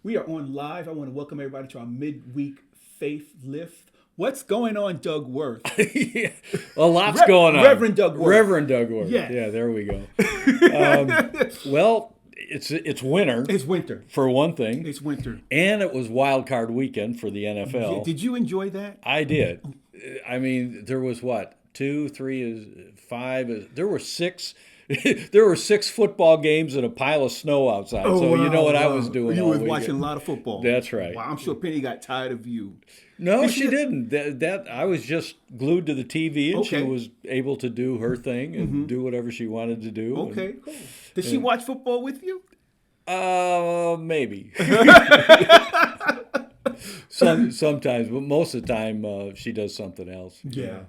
We are on live. I want to welcome everybody to our midweek faith lift. What's going on, Doug Werth? Yeah, a lot's going on. Reverend Doug Werth. Reverend Doug Werth. Yes. Yeah, there we go. Well, it's winter. It's winter. For one thing. It's winter. And it was wild card weekend for the NFL. Did you enjoy that? I did. I mean, there was what? 2, 3, 5. There were 6. There were 6 football games and a pile of snow outside. Oh, so wow, you know what I wow. was doing. You all was weekend. watching a lot of football. That's right. Wow, I'm sure Penny got tired of you. No, she didn't. That I was just glued to the TV, and Okay. she was able to do her thing and do whatever she wanted to do. Okay, cool. Did she watch football with you? Maybe. Sometimes, but most of the time she does something else. Yeah.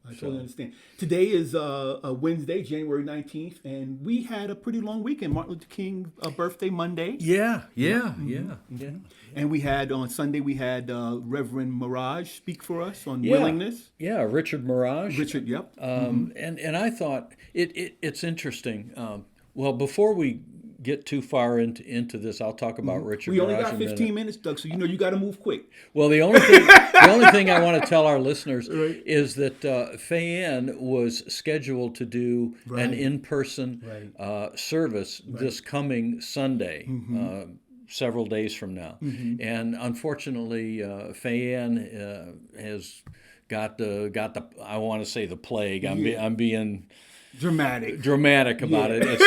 I totally understand. Today is a Wednesday, January 19th, and we had a pretty long weekend. Martin Luther King birthday Monday. Yeah. And we had, on Sunday, we had Reverend Mirage speak for us on willingness. Yeah, Richard Mirage. Richard, yep. And I thought it's interesting. Well, before we get too far into this, I'll talk about Richard We Mirage. only got 15 minutes, Doug, so you got to move quick. Well, the only thing I want to tell our listeners is that Faye was scheduled to do an in-person service this coming Sunday, several days from now, and unfortunately, Faye has got the I want to say the plague. I'm being dramatic about it.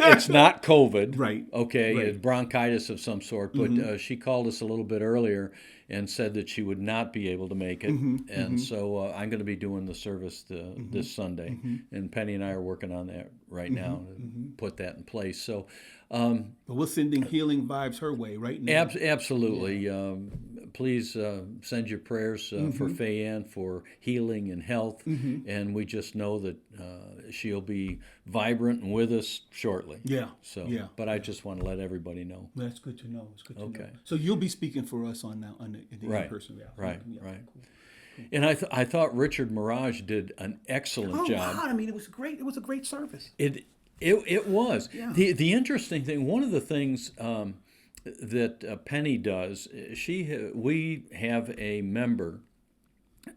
It's not COVID, right? Okay, it's bronchitis of some sort. But she called us a little bit earlier and said that she would not be able to make it, and so I'm going to be doing the service this Sunday, and Penny and I are working on that right now to put that in place. So. But we're sending healing vibes her way right now. Absolutely. Please send your prayers for Faye for healing and health, and we just know that she'll be vibrant and with us shortly. Yeah. But I just want to let everybody know. That's good to know. It's good to know. So you'll be speaking for us on the in-person. Right. Cool. And I thought Richard Mirage did an excellent job. Wow. I mean, it was great. It was a great service. It was. Yeah. The interesting thing, one of the things that Penny does, we have a member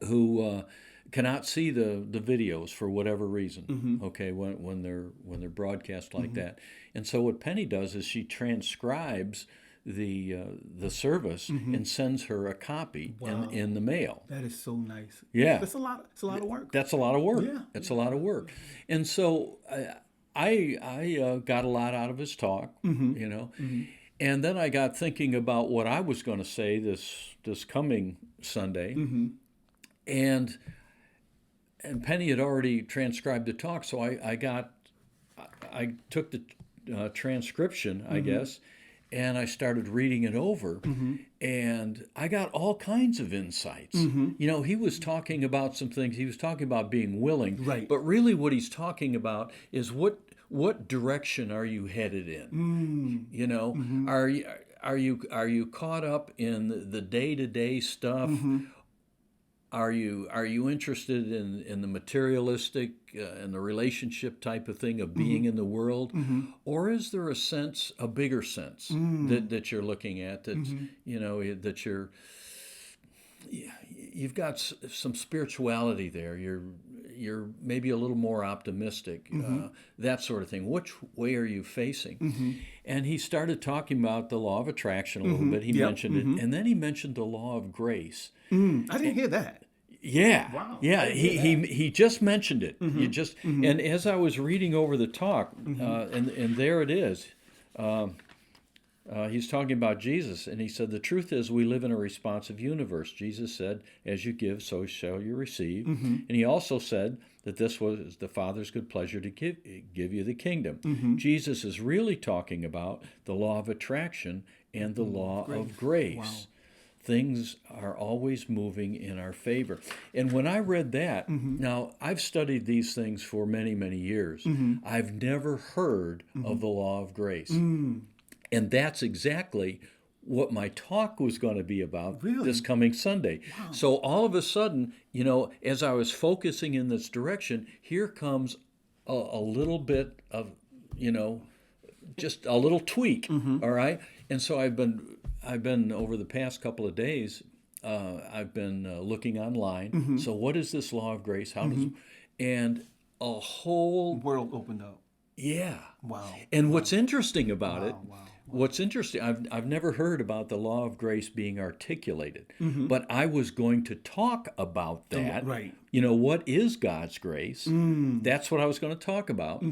who cannot see the videos for whatever reason. Okay, when they're broadcast like that, and so what Penny does is she transcribes the service and sends her a copy in the mail. That is so nice. Yeah, that's a lot. It's a lot of work. That's a lot of work. Yeah, it's a lot of work, and so. I got a lot out of his talk, and then I got thinking about what I was going to say this coming Sunday, and Penny had already transcribed the talk, so I took the transcription, I guess, and I started reading it over, and I got all kinds of insights. He was talking about some things. He was talking about being willing, right? But really, what he's talking about is what direction are you headed in? Are you caught up in the day-to-day stuff? Are you interested in the materialistic and the relationship type of thing of being in the world, or is there a bigger sense that you're looking at that you've got some spirituality there. You're maybe a little more optimistic, that sort of thing. Which way are you facing? And he started talking about the law of attraction a little bit. He mentioned it, and then he mentioned the law of grace. I didn't hear that. Yeah. Wow. Yeah. He just mentioned it. And as I was reading over the talk, and there it is. He's talking about Jesus, and he said, the truth is we live in a responsive universe. Jesus said, as you give, so shall you receive. And he also said that this was the Father's good pleasure to give you the kingdom. Jesus is really talking about the law of attraction and the law of grace. Wow. Things are always moving in our favor. And when I read that, now I've studied these things for many, many years. I've never heard of the law of grace. And that's exactly what my talk was going to be about this coming Sunday. Wow. So all of a sudden, as I was focusing in this direction, here comes a little bit of, just a little tweak, all right? And so I've been I've been over the past couple of days. I've been looking online. So what is this law of grace? How does and a whole World opened up. yeah. Wow. And what's interesting about it? Wow. What's interesting? I've never heard about the law of grace being articulated, but I was going to talk about that. Right. You know, what is God's grace? That's what I was going to talk about,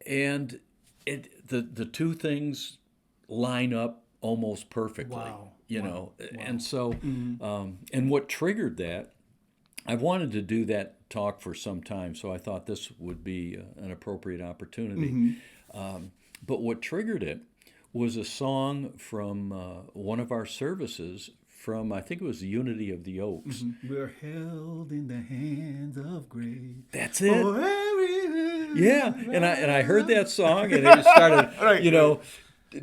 and the two things line up almost perfectly. Wow. You know, and so and what triggered that? I've wanted to do that talk for some time, so I thought this would be an appropriate opportunity. But what triggered it was a song from one of our services from, I think it was the Unity of the Oaks. We're held in the hands of grace. That's it. Yeah, and I heard that song, and it started,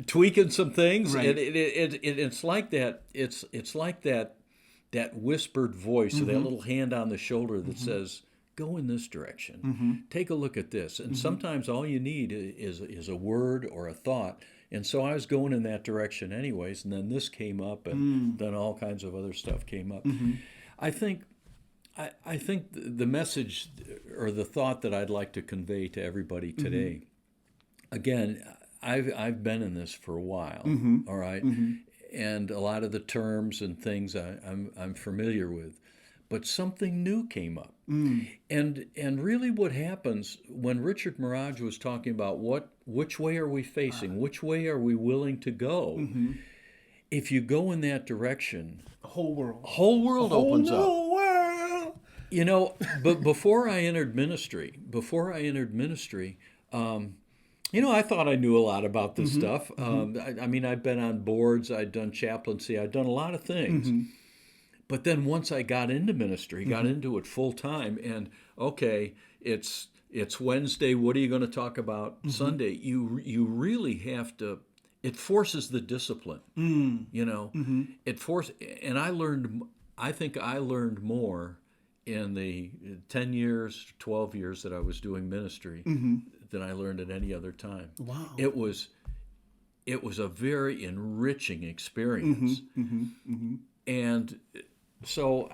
tweaking some things, and it's like that. It's like that whispered voice, or that little hand on the shoulder that says, "Go in this direction. Take a look at this." And sometimes all you need is a word or a thought. And so I was going in that direction anyways, and then this came up, and then all kinds of other stuff came up. I think the message or the thought that I'd like to convey to everybody today, again, I've been in this for a while, all right, and a lot of the terms and things I'm familiar with. But something new came up. And really what happens when Richard Mirage was talking about which way are we facing, which way are we willing to go, if you go in that direction, The whole world. Opens up. World. You know, but before I entered ministry, I thought I knew a lot about this stuff. I mean, I'd been on boards, I'd done chaplaincy, I'd done a lot of things. But then once I got into ministry, got into it full time, and okay, it's Wednesday. What are you going to talk about Sunday? You really have to. It forces the discipline. You know, and I think I learned more in the 10 years, 12 years that I was doing ministry than I learned at any other time. Wow. It was a very enriching experience. And so,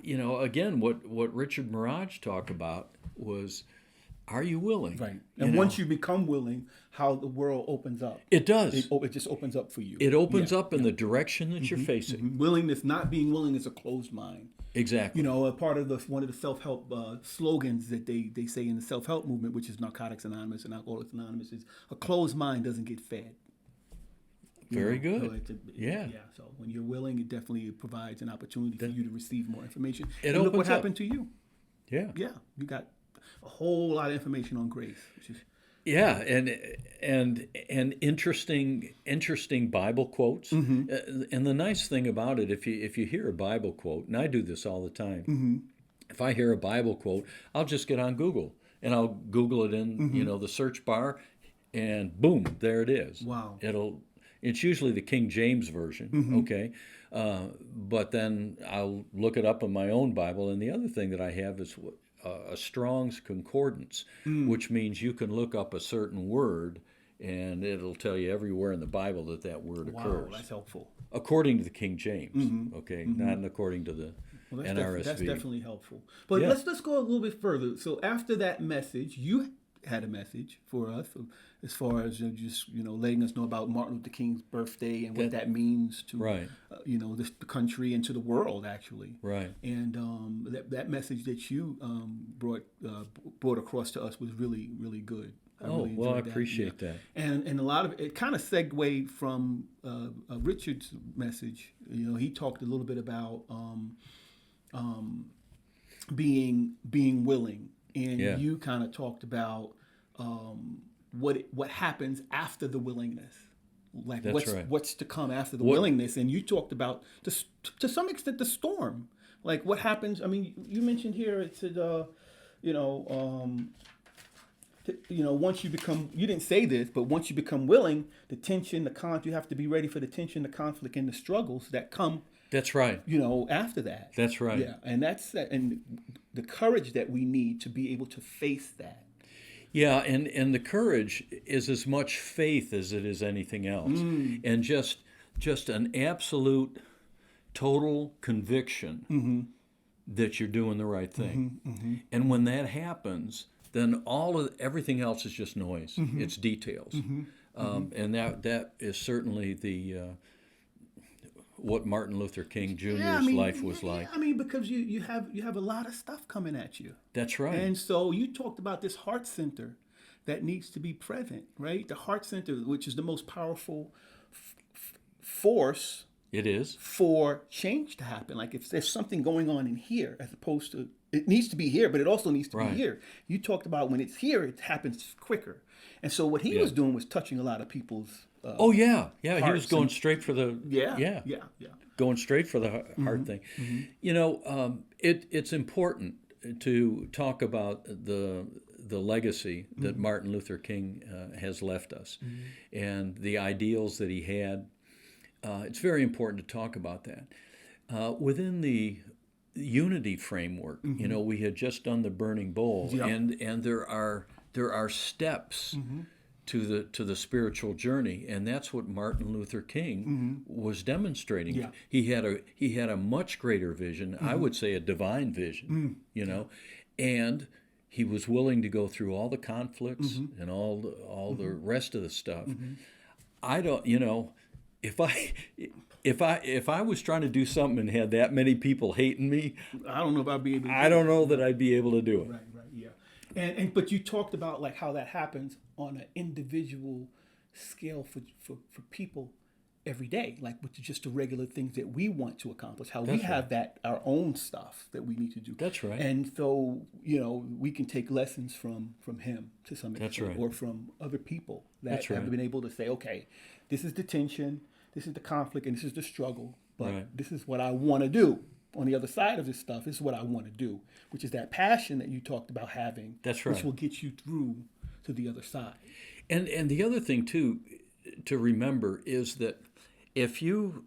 again, what Richard Mirage talked about was, are you willing? Right. And once you become willing, how the world opens up. It does. It just opens up for you. It opens up in the direction that you're facing. Willingness, not being willing, is a closed mind. Exactly. You know, a part of one of the self-help slogans that they say in the self-help movement, which is Narcotics Anonymous and Alcoholics Anonymous, is a closed mind doesn't get fed. Very good. Yeah. So when you're willing, it definitely provides an opportunity for you to receive more information. It and look what opens up. happened to you. Yeah. Yeah. You got a whole lot of information on grace. Which is, yeah, and interesting Bible quotes. And the nice thing about it, if you hear a Bible quote, and I do this all the time, if I hear a Bible quote, I'll just get on Google and I'll Google it in the search bar, and boom, there it is. Wow. It's usually the King James version, okay? But then I'll look it up in my own Bible, and the other thing that I have is a Strong's Concordance, which means you can look up a certain word, and it'll tell you everywhere in the Bible that word occurs. Wow, that's helpful. According to the King James, okay? Not according to the NRSV. That's definitely helpful. But let's go a little bit further. So after that message, you had a message for us as far as just letting us know about Martin Luther King's birthday and what that means to the country and to the world, actually. Right. And that message that you brought across to us was really, really good. I appreciate that. And a lot of it kind of segued from Richard's message. He talked a little bit about being willing. And you kind of talked about what happens after the willingness, like what's to come after the willingness. And you talked about to some extent the storm, like what happens. I mean, you mentioned here it said, once you become, you didn't say this, but once you become willing, the tension, you have to be ready for the tension, the conflict, and the struggles that come. That's right. After that. That's right. Yeah, and and the courage that we need to be able to face that. Yeah, and the courage is as much faith as it is anything else. And just just an absolute, total conviction that you're doing the right thing. And when that happens, then everything else is just noise. It's details. And that is certainly what Martin Luther King Jr.'s life was like. I mean, because you have a lot of stuff coming at you. That's right. And so you talked about this heart center that needs to be present, right? The heart center, which is the most powerful force. It is. For change to happen. Like if there's something going on in here, as opposed to, it needs to be here, but it also needs to be here. You talked about when it's here, it happens quicker. And so what he was doing was touching a lot of people's he was going straight for the going straight for the heart thing. You know, it's important to talk about the legacy that Martin Luther King has left us, and the ideals that he had. It's very important to talk about that. Within the unity framework, you know, we had just done the burning bowl, and there are steps to the spiritual journey, and that's what Martin Luther King was demonstrating. Yeah. He had a much greater vision, I would say a divine vision, you know, and he was willing to go through all the conflicts and all the rest of the stuff. I don't, you know, if I was trying to do something and had that many people hating me, I don't know if I'd be able to I don't know that I'd be able to do it. Right, yeah. And but you talked about like how that happens on an individual scale for people every day, like with just the regular things that we want to accomplish, how we have that our own stuff that we need to do. That's right. And so, you know, we can take lessons from him to some extent, or from other people that have been able to say, okay, this is the tension, this is the conflict, and this is the struggle, but this is what I want to do. On the other side of this stuff, this is what I want to do, which is that passion that you talked about having. That's right. Which will get you through to the other side. And the other thing too to remember is that if you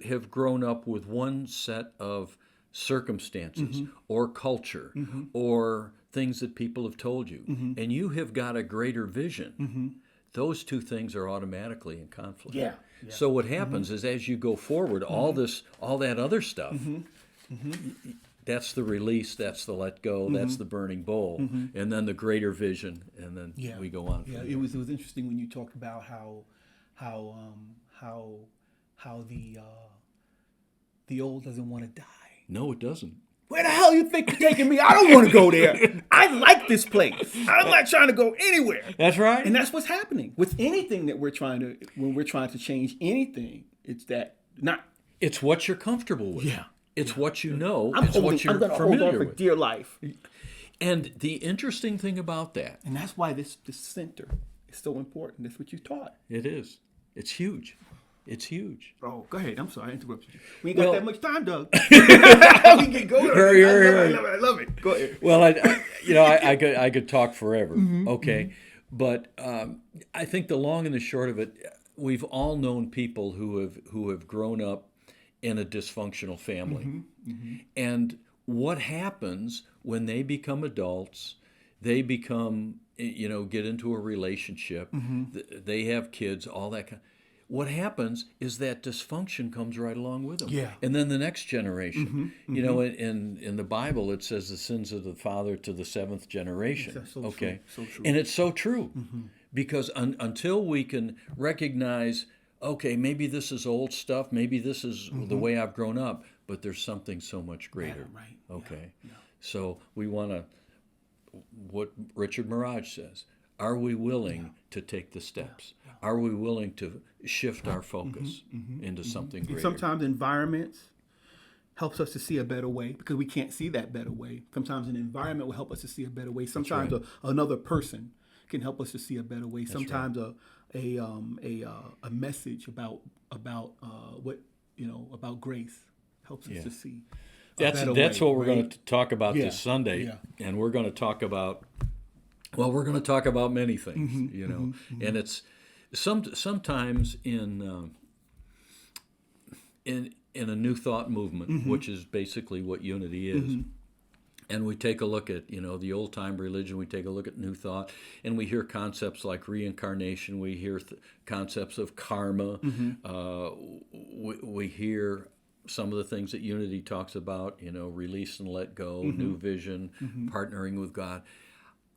have grown up with one set of circumstances or culture or things that people have told you, and you have got a greater vision, those two things are automatically in conflict. Yeah. So what happens is as you go forward, all that other stuff, that's the release, that's the let go, that's the burning bowl, and then the greater vision, and then we go on. Yeah, it was interesting when you talked about how the old doesn't want to die. No, it doesn't. Where the hell you think you're taking me? I don't want to go there. I like this place. I'm not trying to go anywhere. That's right. And that's what's happening with anything that when we're trying to change anything. It's what you're comfortable with. Yeah. It's what you know. I'm what you're familiar hold on for with. Dear life. And the interesting thing about that. And that's why this center is so important. That's what you taught. It is. It's huge. It's huge. Oh, go ahead. I'm sorry, I interrupted you. We ain't got that much time, Doug. We can go. I love it. Go ahead. Well, I could talk forever. Okay, but I think the long and the short of it, we've all known people who have grown up in a dysfunctional family, and what happens when they become adults? They become, get into a relationship. They have kids, all that kind. What happens is that dysfunction comes right along with them. Yeah. And then the next generation. In the Bible, it says the sins of the father to the seventh generation. That's so true. So true. And it's so true. Because until we can recognize, okay, maybe this is old stuff, maybe this is the way I've grown up, but there's something so much greater. Yeah, right. Okay. Yeah. So we want to, what Richard Mirage says, are we willing to take the steps? Are we willing to shift our focus into something greater? And sometimes environments helps us to see a better way because we can't see that better way. Sometimes an environment will help us to see a better way. Sometimes another person can help us to see a better way. Sometimes a message about about grace helps us to see. That's what we're going to talk about this Sunday, and we're going to talk about. Well, we're going to talk about many things, and it's sometimes in a new thought movement, which is basically what unity is. And we take a look at, the old-time religion. We take a look at New Thought, and we hear concepts like reincarnation. We hear concepts of karma. We hear some of the things that Unity talks about, release and let go, new vision, partnering with God.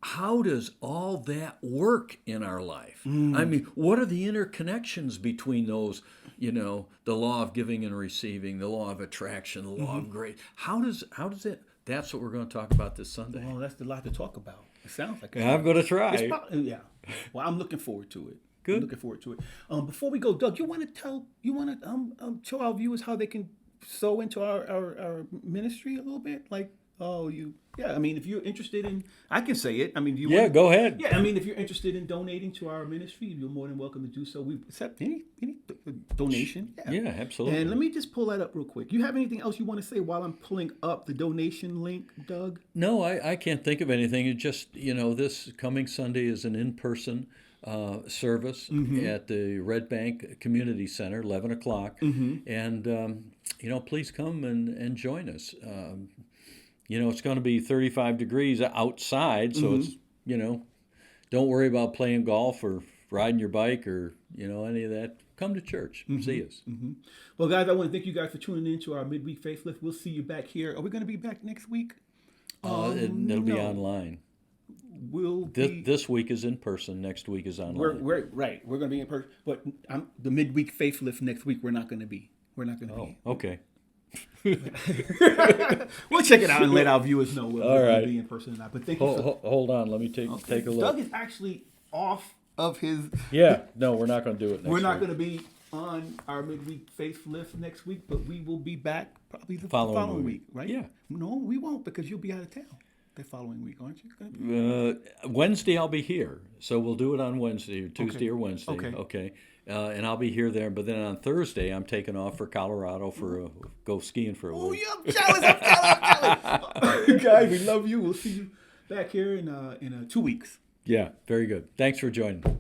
How does all that work in our life? I mean, what are the interconnections between those, the law of giving and receiving, the law of attraction, the law of grace? How does it? That's what we're going to talk about this Sunday. Well, that's a lot to talk about. It sounds like I'm going to try. Yeah. Well, I'm looking forward to it. Good. I'm looking forward to it. Before we go, Doug, you want to show our viewers how they can sow into our ministry a little bit? Like, I mean, if you're interested in, I can say it. I mean, go ahead. Yeah, I mean, if you're interested in donating to our ministry, you're more than welcome to do so. We accept any donation. Yeah, absolutely. And let me just pull that up real quick. You have anything else you want to say while I'm pulling up the donation link, Doug? No, I can't think of anything. It just, this coming Sunday is an in-person service at the Red Bank Community Center, 11 o'clock. And, please come and join us. It's going to be 35 degrees outside, so it's, don't worry about playing golf or riding your bike or, any of that. Come to church. See us. Well, guys, I want to thank you guys for tuning in to our midweek faith lift. We'll see you back here. Are we going to be back next week? It'll be online. This week is in person. Next week is online. We're going to be in person. But the midweek faith lift next week, we're not going to be. We're not going to be. Okay. We'll check it out and let our viewers know whether we're going to be in person or not. But thank you. Hold on. Let me take a look. Doug is actually off of his. Yeah. No, we're not going to do it next week. We're not going to be on our midweek faith lift next week, but we will be back probably the following week, right? Yeah. No, we won't, because you'll be out of town the following week, aren't you? Wednesday I'll be here, so we'll do it on Wednesday or Tuesday or Wednesday. Okay. And I'll be here there, but then on Thursday I'm taking off for Colorado for go skiing for a week. Oh, yeah, I'm jealous. Guys, we love you. We'll see you back here in 2 weeks. Yeah, very good. Thanks for joining.